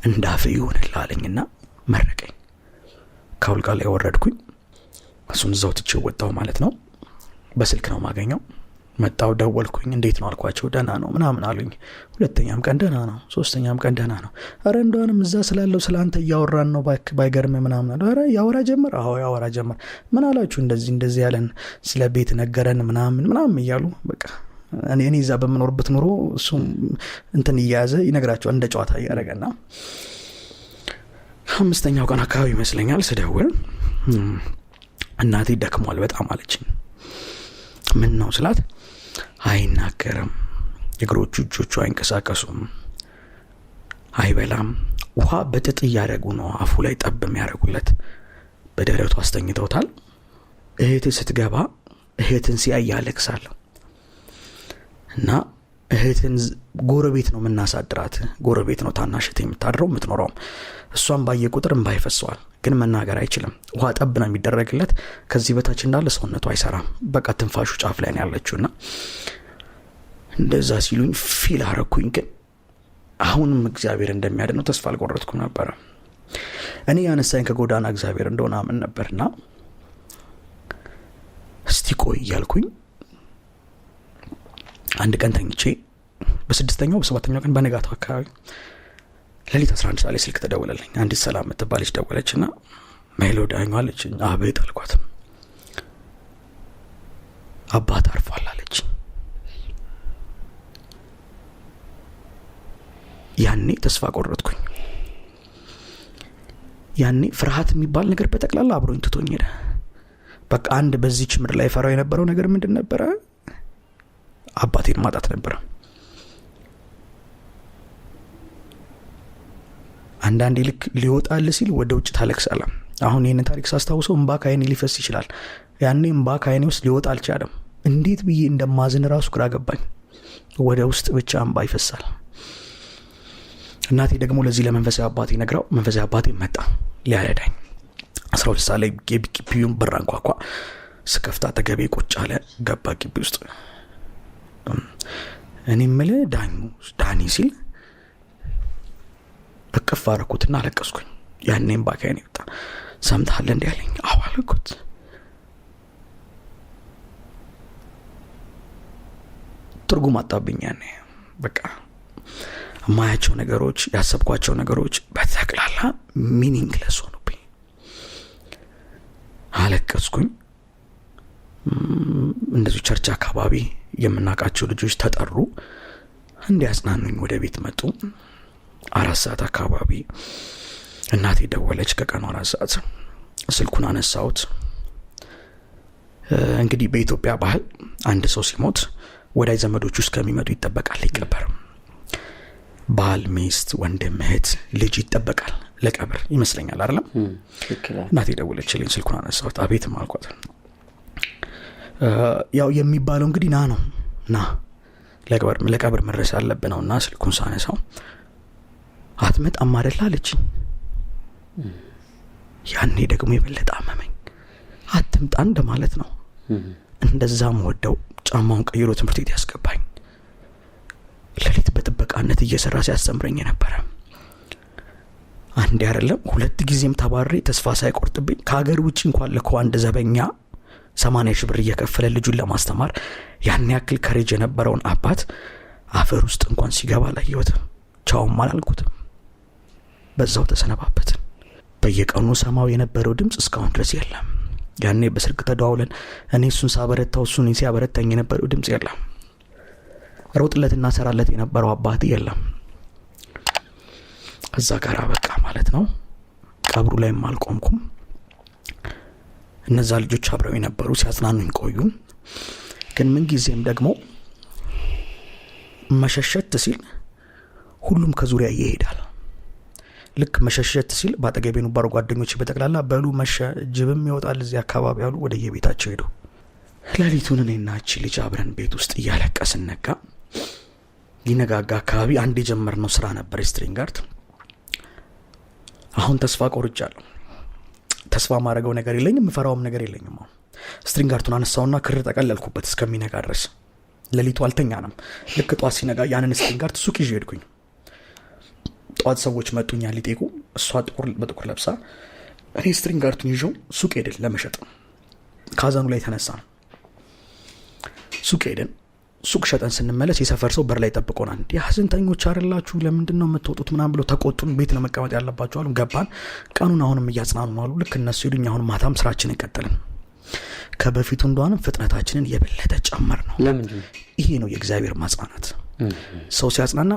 እንዳፍ ይሆንልህ አለኝና መረቀኝ። ከአልጋ ላይ ወረድኩኝ። እሱን እዛው ትቼው ወጣሁ ማለት ነው። በስልክ ነው ማገኘው። መጣው ደወልኩኝ። እንዴት ነው አልኳቸው። ደህና ነው ምናምን አሉኝ። ሁለተኛም ቀን ደህና ነው፣ ሶስተኛም ቀን ደህና ነው። አረ እንደውንም እዛ ስላለው ስላንተ እያወራን ነው ባይገርም ምናምን አሉ። አረ ያወራ ጀመር። አዎ ያወራ ጀመር። ምን አላችሁ? እንደዚህ ያለን ስለ ቤት ነገረን ምናምን እያሉ በቃ እኔ እዛ በመኖርበት ኑሮ እሱም እንትን እያያዘ ይነግራቸዋል እንደ ጨዋታ እያደረገና አምስተኛው ቀን አካባቢ ይመስለኛል ስደውል እናቴ ደክሟል በጣም አለችኝ። ምን ነው ስላት አይናገርም፣ እግሮቹ እጆቹ አይንቀሳቀሱም፣ አይበላም፣ ውሃ በጥጥ እያደረጉ ነው አፉ ላይ ጠብ የሚያደርጉለት፣ በደረቱ አስተኝተውታል። እህት ስትገባ እህትን ሲያይ ያለቅሳል እና እህትን ጎረቤት ነው የምናሳድራት። ጎረቤት ነው ታናሽት የምታድረው የምትኖረው። እሷን ባየ ቁጥር እንባ ይፈሰዋል፣ ግን መናገር አይችልም። ውሃ ጠብ ነው የሚደረግለት። ከዚህ በታች እንዳለ ሰውነቱ አይሰራም። በቃ ትንፋሹ ጫፍ ላይ ነው ያለችውና እንደዛ ሲሉኝ ፊል አረኩኝ። ግን አሁንም እግዚአብሔር እንደሚያድነው ተስፋ አልቆረጥኩም ነበር። እኔ ያነሳኝ ከጎዳና እግዚአብሔር እንደሆነ አምን ነበርና እስቲ ቆይ እያልኩኝ አንድ ቀን ተኝቼ በስድስተኛው በሰባተኛው ቀን በነጋታው አካባቢ ለሊት 11 ሰዓት ላይ ስልክ ተደወለልኝ። አንዲት ሰላም የምትባለች ደወለችና ሜሎ ዳኙ አለችኝ። አቤት አልኳት። አባት አርፏል አለች። ያኔ ተስፋ ቆረጥኩኝ። ያኔ ፍርሃት የሚባል ነገር በጠቅላላ አብሮኝ ትቶኝ ሄደ። በቃ አንድ በዚህች ምድር ላይ ፈራው የነበረው ነገር ምንድን ነበረ? አባቴን ማጣት ነበረ። አንዳንዴ ልክ ሊወጣል ሲል ወደ ውጭ ታለቅሳለህ። አሁን ይህን ታሪክ ሳስታውሰው እንባ ከዓይኔ ሊፈስ ይችላል። ያኔ እንባ ከዓይኔ ውስጥ ሊወጣ አልቻለም። እንዴት ብዬ እንደማዝን ራሱ ግራ ገባኝ። ወደ ውስጥ ብቻ እንባ ይፈሳል። እናቴ ደግሞ ለዚህ ለመንፈሳዊ አባቴ ነግራው መንፈሳዊ አባቴ መጣ ሊያረዳኝ። 12 ሰዓት ላይ ግቢውን በር አንኳኳ። ስከፍታ አጠገቤ ቁጭ አለ። ገባ ግቢ ውስጥ። እኔ የምልህ ዳኒ ሲል እቅፍ አደረኩትና አለቀስኩኝ። ያኔም ባካይኔ ወጣ። ሰምተሃል እንዴ አለኝ። አዎ አልኩት። ትርጉም አጣብኝ። ያኔ በቃ ማያቸው ነገሮች ያሰብኳቸው ነገሮች በተክላላ ሚኒንግለስ ሆኑብኝ። አለቀስኩኝ። እንደዚህ ቸርች አካባቢ የምናውቃቸው ልጆች ተጠሩ እንዲያጽናኑኝ ወደ ቤት መጡ። 4 ሰዓት አካባቢ እናቴ ደወለች። ከቀኑ 4 ሰዓት ስልኩን አነሳሁት። እንግዲህ በኢትዮጵያ ባህል አንድ ሰው ሲሞት ወዳጅ ዘመዶቹ እስከሚመጡ ይጠበቃል ይቀበር። ባል፣ ሚስት፣ ወንድም፣ እህት፣ ልጅ ይጠበቃል ለቀብር ይመስለኛል አይደል? እናቴ ደወለችልኝ። ስልኩን አነሳሁት። አቤትም አልኳት። ያው የሚባለው እንግዲህ ና ለቀብር መድረስ ያለብን ነውና ስልኩን ሳነሳው አትመጣም አይደል አለችኝ። ያኔ ደግሞ የበለጠ አመመኝ። አትምጣ እንደማለት ነው። እንደዛም ወደው ጫማውን ቀይሮ ትምህርት ቤት ያስገባኝ። ለሊት በጥበቃነት እየሰራ ሲያስተምረኝ ነበር። አንድ አይደለም 2 ጊዜም ተባረሬ ተስፋ ሳይቆርጥብኝ ከሀገር ውጪ እንኳን ልኮ አንድ ዘበኛ 80 ሺህ ብር እየከፈለ ልጁን ለማስተማር ያን ያክል ከሬጅ የነበረውን አባት አፈር ውስጥ እንኳን ሲገባ ላየሁትም። ቻውም አላልኩትም። በዛው ተሰነባበትን። በየቀኑ ሰማው የነበረው ድምጽ እስካሁን ድረስ የለም። ያኔ በስልክ ተደዋውለን እኔ እሱን ሳበረታው እሱ እኔን ሲያበረታኝ የነበረው ድምጽ የለም። ሮጥለትና ሰራለት የነበረው አባት የለም። እዛ ጋር በቃ ማለት ነው። ቀብሩ ላይም አልቆምኩም። እነዛ ልጆች አብረው የነበሩ ሲያጽናኑኝ ቆዩ። ግን ምን ጊዜም ደግሞ መሸሸት ሲል ሁሉም ከዙሪያ ይሄዳል። ልክ መሸሸት ሲል ባጠገቤ የነበሩ ጓደኞቼ በጠቅላላ በሉ መሸ፣ ጅብም ይወጣል እዚህ አካባቢ ያሉ ወደ የቤታቸው ሄዱ። ሌሊቱን እኔና እቺ ልጅ አብረን ቤት ውስጥ እያለቀስን ነጋ። ሊነጋጋ አካባቢ አንድ የጀመርነው ስራ ነበር ስትሪንግ አርት። አሁን ተስፋ ቆርጫለሁ። ተስፋ ማድረገው ነገር የለኝም፣ ምፈራውም ነገር የለኝም። ስትሪንግ አርቱን አነሳውና ክር ተቀለልኩበት እስከሚነጋ ድረስ። ሌሊቱ አልተኛንም። ልክ ጧት ሲነጋ ያንን ስትሪንግ አርት ሱቅ ይዤ ሄድኩኝ። ጠዋት ሰዎች መጡኛል ሊጤቁ። እሷ በጥቁር ለብሳ እኔ ስትሪንግ አርቱን ይዤው ሱቅ ሄድን ለመሸጥ። ካዛኑ ላይ ተነሳ ነው ሱቅ ሄድን። ሱቅ ሸጠን ስንመለስ የሰፈር ሰው በር ላይ ጠብቆናል። ሀዘንተኞች አይደላችሁ ለምንድን ነው የምትወጡት ምናምን ብለው ተቆጡን። ቤት ነው መቀመጥ ያለባችሁ አሉ። ገባን። ቀኑን አሁንም እያጽናኑ አሉ። ልክ እነሱ ሄዱኝ። አሁን ማታም ስራችንን ቀጠልን። ከበፊቱ እንደሆነም ፍጥነታችንን የበለጠ ጨመር ነው። ለምንድን ይሄ ነው የእግዚአብሔር ማጽናናት። ሰው ሲያጽናና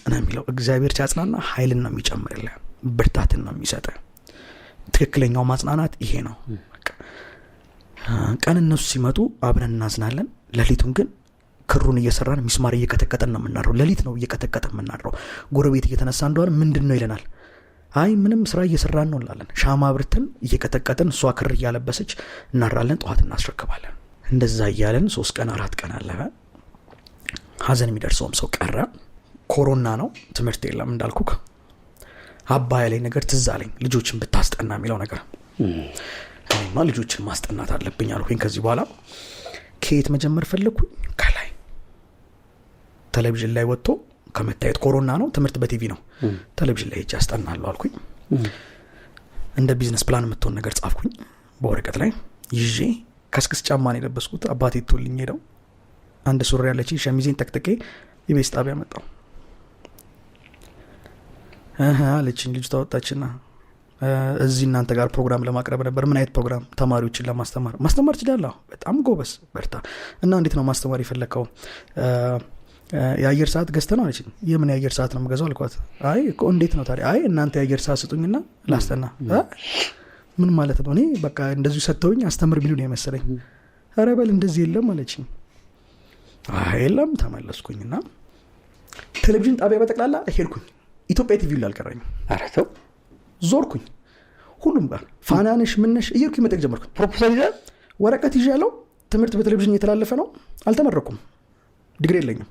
ነው የሚለው። እግዚአብሔር ሲያጽናና ኃይልን ነው የሚጨምርልህ፣ ብርታትን ነው የሚሰጥ። ትክክለኛው ማጽናናት ይሄ ነው። ቀን እነሱ ሲመጡ አብረን እናዝናለን። ሌሊቱን ግን ክሩን እየሰራን ሚስማር እየቀጠቀጠን ነው የምናድረው። ሌሊት ነው እየቀጠቀጠን የምናድረው። ጎረቤት እየተነሳ እንደሆነ ምንድን ነው ይለናል። አይ ምንም ስራ እየሰራን ነው እንላለን። ሻማ አብርተን እየቀጠቀጥን እሷ ክር እያለበሰች እናራለን። ጠዋት እናስረክባለን። እንደዛ እያለን 3 ቀን 4 ቀን አለፈ። ሀዘን የሚደርሰውም ሰው ቀረ። ኮሮና ነው፣ ትምህርት የለም እንዳልኩ። አባ ያለኝ ነገር ትዝ አለኝ፣ ልጆችን ብታስጠና የሚለው ነገር። እኔማ ልጆችን ማስጠናት አለብኝ አልኩኝ። ከዚህ በኋላ ከየት መጀመር ፈለግኩኝ? ከላይ ቴሌቪዥን ላይ ወጥቶ ከመታየት። ኮሮና ነው፣ ትምህርት በቲቪ ነው። ቴሌቪዥን ላይ ሄጄ አስጠናለሁ አልኩኝ። እንደ ቢዝነስ ፕላን የምትሆን ነገር ጻፍኩኝ በወረቀት ላይ ይዤ። ከስክስ ጫማ ነው የለበስኩት። አባቴ ትቶልኝ ሄደው። አንድ ሱሪ ያለች ሸሚዜን ጠቅጥቄ የቤት ጣቢያ መጣሁ። አለችኝ ልጅ ታወጣችና እዚህ እናንተ ጋር ፕሮግራም ለማቅረብ ነበር። ምን አይነት ፕሮግራም? ተማሪዎችን ለማስተማር። ማስተማር ትችላለህ? በጣም ጎበዝ፣ በርታ። እና እንዴት ነው ማስተማር የፈለግከው? የአየር ሰዓት ገዝተህ ነው አለችኝ። የምን የአየር ሰዓት ነው የምገዛው አልኳት። አይ እንዴት ነው ታዲያ? አይ እናንተ የአየር ሰዓት ስጡኝና ላስጠና። ምን ማለት ነው? እኔ በቃ እንደዚሁ ሰጥተውኝ አስተምር ቢሉ ነው የመሰለኝ። ኧረ በል እንደዚህ የለም አለችኝ። የለም ተመለስኩኝና ቴሌቪዥን ጣቢያ በጠቅላላ ሄድኩኝ። ኢትዮጵያ ቲቪ ላይ አልቀረኝም። ኧረ ተው። ዞርኩኝ ሁሉም ጋር። ፋናንሽ ምንሽ እየርኩኝ መጠቅ ጀመርኩኝ። ፕሮፖዛል ይዘህ ወረቀት ይዣለሁ። ትምህርት በቴሌቪዥን እየተላለፈ ነው። አልተመረኩም፣ ዲግሪ የለኝም፣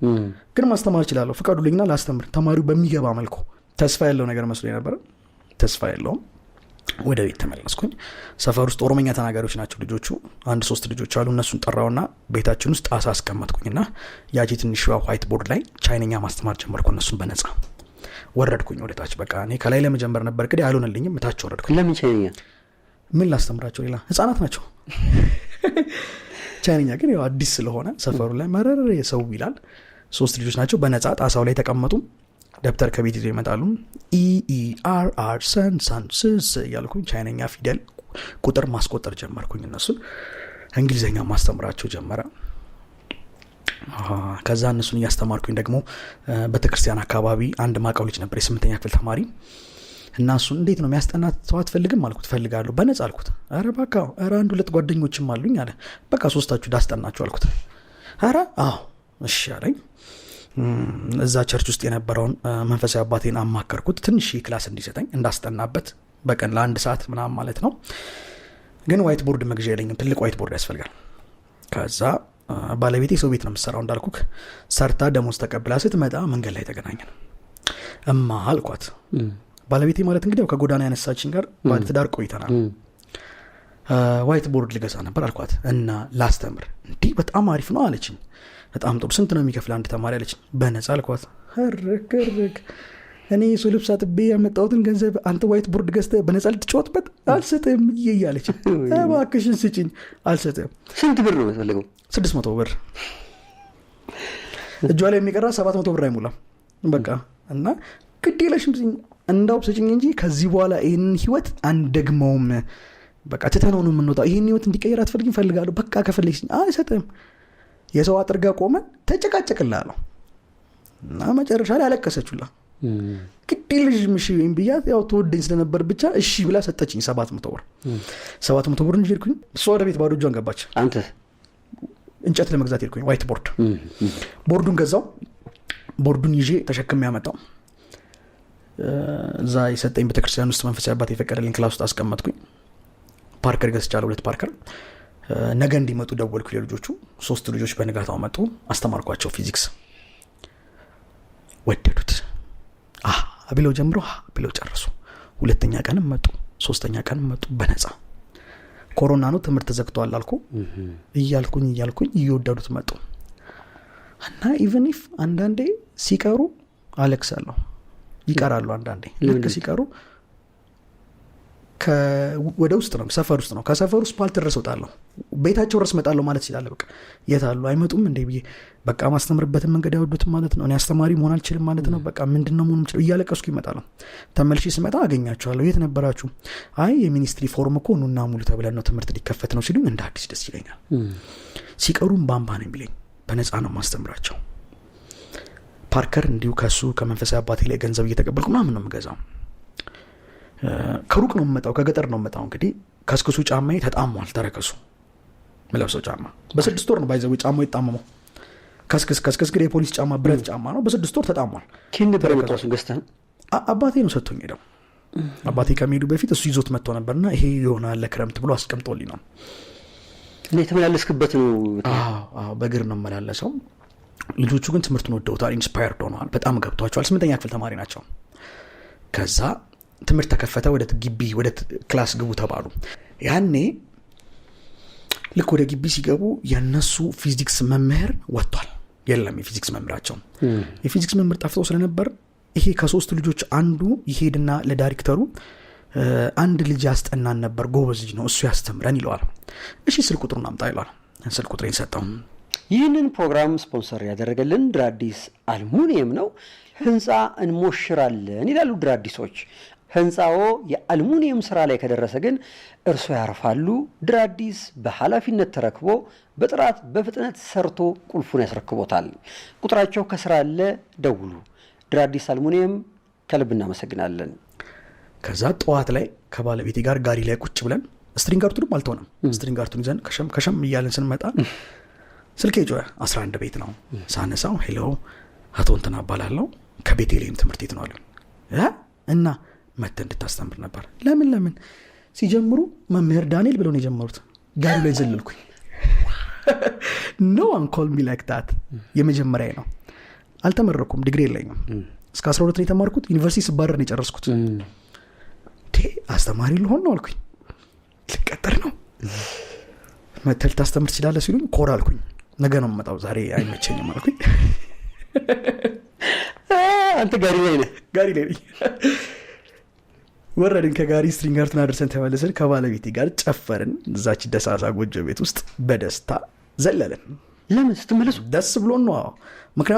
ግን ማስተማር እችላለሁ። ፍቃዱልኝና ላስተምር፣ ተማሪው በሚገባ መልኩ። ተስፋ ያለው ነገር መስሎኝ ነበር። ተስፋ የለውም። ወደ ቤት ተመለስኩኝ። ሰፈር ውስጥ ኦሮሞኛ ተናጋሪዎች ናቸው ልጆቹ። 1-3 ልጆች አሉ። እነሱን ጠራውና ቤታችን ውስጥ ጣሳ አስቀመጥኩኝና ያቺ ትንሽ ዋይት ቦርድ ላይ ቻይነኛ ማስተማር ጀመርኩ። እነሱን በነጻ ወረድኩኝ ወደ ታች። በቃ እኔ ከላይ ለመጀመር ነበር ግን አልሆነልኝም። ታች ወረድኩኝ። ለምን ቻይነኛ? ምን ላስተምራቸው? ሌላ ህፃናት ናቸው። ቻይነኛ ግን ያው አዲስ ስለሆነ ሰፈሩ ላይ መረር የሰው ይላል። 3 ልጆች ናቸው። በነጻ ጣሳው ላይ ተቀመጡ። ደብተር ከቤት ይዘው ይመጣሉ። ኢኢአርአር ሰን ሳን ስስ እያልኩኝ ቻይነኛ ፊደል ቁጥር ማስቆጠር ጀመርኩኝ። እነሱን እንግሊዝኛ ማስተምራቸው ጀመረ። ከዛ እነሱን እያስተማርኩኝ ደግሞ ቤተክርስቲያን አካባቢ አንድ ማቀው ልጅ ነበር፣ የ8ኛ ክፍል ተማሪ። እና እሱን እንዴት ነው የሚያስጠናት ሰው አትፈልግም አልኩት። ፈልጋለሁ በነጻ አልኩት። ኧረ በቃ ኧረ 1-2 ጓደኞችም አሉኝ አለ። በቃ 3ታችሁ ዳስጠናችሁ አልኩት። ኧረ አዎ እሺ አለኝ። እዛ ቸርች ውስጥ የነበረውን መንፈሳዊ አባቴን አማከርኩት ትንሽ ክላስ እንዲሰጠኝ እንዳስጠናበት በቀን ለ1 ሰዓት ምናምን ማለት ነው። ግን ዋይት ቦርድ መግዣ የለኝም፣ ትልቅ ዋይት ቦርድ ያስፈልጋል። ከዛ ባለቤቴ ሰው ቤት ነው የምትሰራው እንዳልኩክ። ሰርታ ደሞዝ ተቀብላ ስትመጣ መንገድ ላይ ተገናኘን። እማ አልኳት። ባለቤቴ ማለት እንግዲህ ከጎዳና ያነሳችን ጋር ባለትዳር ቆይተናል። ዋይት ቦርድ ልገዛ ነበር አልኳት። እና ላስተምር? እንዲህ በጣም አሪፍ ነው አለችኝ። በጣም ጥሩ። ስንት ነው የሚከፍል አንድ ተማሪ አለችኝ። በነጻ አልኳት። ህርክ እኔ የሰው ልብስ አጥቤ ያመጣሁትን ገንዘብ አንተ ዋይት ቦርድ ገዝተህ በነጻ ልትጫወትበት? አልሰጥም እያለች። እባክሽን ስጭኝ። አልሰጥም። ስንት ብር ነው የምትፈልገው? 600 ብር። እጇ ላይ የሚቀራ 700 ብር አይሞላም። በቃ እና ግድ የለሽም እንዳው ስጭኝ እንጂ ከዚህ በኋላ ይህንን ህይወት አንደግመውም። በቃ ትተነው ነው የምንወጣው። ይህን ህይወት እንዲቀየር አትፈልግም? ፈልጋለሁ። በቃ ከፈለግሽኝ። አይሰጥም። የሰው አጥርጋ ቆመን ተጨቃጨቅላለሁ እና መጨረሻ ላይ አለቀሰችላ። ግድ የለሽም እሺ ብያት፣ ያው ተወደኝ ስለነበር ብቻ እሺ ብላ ሰጠችኝ 700 ብር። 700 ብር እንጂ ሄድኩኝ። እሷ ወደ ቤት ባዶ እጇን ገባች። አንተ እንጨት ለመግዛት ሄድኩኝ። ዋይት ቦርድ ቦርዱን ገዛው። ቦርዱን ይዤ ተሸክሜ ያመጣው እዛ የሰጠኝ ቤተክርስቲያን ውስጥ መንፈሳዊ አባት የፈቀደልኝ ክላስ ውስጥ አስቀመጥኩኝ። ፓርከር ገዝቻለሁ፣ 2 ፓርከር። ነገ እንዲመጡ ደወልኩ ለልጆቹ። 3 ልጆች በንጋታው መጡ። አስተማርኳቸው ፊዚክስ። ወደዱት። ብለው ጀምሮ ብለው ጨረሱ። 2ኛ ቀንም መጡ፣ 3ኛ ቀንም መጡ በነጻ። ኮሮና ነው ትምህርት ተዘግቷል አልኩ እያልኩኝ እየወደዱት መጡ። እና ኢቭን ኢፍ አንዳንዴ ሲቀሩ አለቅሳለሁ። ይቀራሉ አንዳንዴ ልክ ሲቀሩ ወደ ውስጥ ነው ሰፈር ውስጥ ነው ከሰፈር ውስጥ ፓልት ድረስ ወጣለሁ ቤታቸው ድረስ መጣለሁ ማለት ይችላል በቃ የታሉ አይመጡም እንዴ ብዬ በቃ ማስተምርበትን መንገድ ያወዱትም ማለት ነው እኔ አስተማሪ መሆን አልችልም ማለት ነው በቃ ምንድነው መሆን የምችለው እያለቀስኩ ይመጣሉ ተመልሼ ስመጣ አገኛቸዋለሁ የት ነበራችሁ አይ የሚኒስትሪ ፎርም እኮ ኑና ሙሉ ተብለን ነው ትምህርት ሊከፈት ነው ሲሉኝ እንደ አዲስ ደስ ይለኛል ሲቀሩም ባምባ ነው የሚለኝ በነፃ ነው ማስተምራቸው ፓርከር እንዲሁ ከሱ ከመንፈሳዊ አባቴ ላይ ገንዘብ እየተቀበልኩ ምናምን ነው የምገዛው ከሩቅ ነው የምመጣው ከገጠር ነው የምመጣው እንግዲህ ከስክሱ ጫማዬ ተጣሟል ተረከሱ መለብሰው ጫማ በ6 ወር ነው ባይዘው ጫማው ይጣመመው ከስክስ ግሬ ፖሊስ ጫማ ብረት ጫማ ነው በ6 ወር ተጣሟል ኪን ነበር የመጣው ገዝተህ አባቴ ነው ሰጥቶኝ ሄደው አባቴ ከመሄዱ በፊት እሱ ይዞት መጥቶ ነበርና ይሄ ይሆናል ለክረምት ብሎ አስቀምጦልኝ ነው እኔ ተመላለስክበት ነው አዎ በእግር ነው መላለሰው ልጆቹ ግን ትምህርቱን ወደውታል ኢንስፓየርድ ሆነዋል በጣም ገብቷቸዋል 8ኛ ክፍል ተማሪ ናቸው ከዛ ትምህርት ተከፈተ ወደ ግቢ ወደ ክላስ ግቡ ተባሉ ያኔ ልክ ወደ ግቢ ሲገቡ የነሱ ፊዚክስ መምህር ወጥቷል የለም የፊዚክስ መምህራቸው የፊዚክስ መምህር ጠፍቶ ስለነበር ይሄ ከ3 ልጆች አንዱ ይሄድና ለዳይሬክተሩ አንድ ልጅ ያስጠናን ነበር ጎበዝ ልጅ ነው እሱ ያስተምረን ይለዋል እሺ ስልክ ቁጥሩን አምጣ ይለዋል ስልክ ቁጥሬን ሰጠው ይህንን ፕሮግራም ስፖንሰር ያደረገልን ድራዲስ አልሙኒየም ነው ህንፃ እንሞሽራለን ይላሉ ድራዲሶች ህንፃው የአልሙኒየም ስራ ላይ ከደረሰ ግን እርሶ ያርፋሉ ድራዲስ በኃላፊነት ተረክቦ በጥራት በፍጥነት ሰርቶ ቁልፉን ያስረክቦታል ቁጥራቸው ከስራ አለ ደውሉ ድራዲስ አልሙኒየም ከልብ እናመሰግናለን ከዛ ጠዋት ላይ ከባለቤቴ ጋር ጋሪ ላይ ቁጭ ብለን ስትሪንጋርቱንም አልተሆነም ስትሪንጋርቱን ይዘን ከሸም እያለን ስንመጣ ስልኬ ጆያ 11 ቤት ነው ሳነሳው ሄሎ አቶ እንትና ባላለው ከቤቴሌም ትምህርት ቤት ነው አለ እና መተ እንድታስተምር ነበር ለምን ሲጀምሩ መምህር ዳንኤል ብለው ነው የጀመሩት ጋሪ ላይ ዘለልኩኝ no one call me like that የመጀመሪያዬ ነው አልተመረኩም ዲግሪ የለኝም እስከ 12 ነው የተማርኩት ዩኒቨርሲቲ ስባረር ነው የጨረስኩት አስተማሪ ልሆን ነው አልኩኝ ልቀጠር ነው መተል ታስተምር ትችላለህ ሲሉኝ ኮራ አልኩኝ ነገ ነው የምመጣው ዛሬ አይመቸኝም አልኩኝ አንተ ጋሪ ላይ ነህ ወረድን ከጋሪ ስትሪንጋርቱን አድርሰን ተመለስን ከባለቤቴ ጋር ጨፈርን እዛች ደሳሳ ጎጆ ቤት ውስጥ በደስታ ዘለለን ለምን ስትመለሱ ደስ ብሎን ነው ምክንያቱም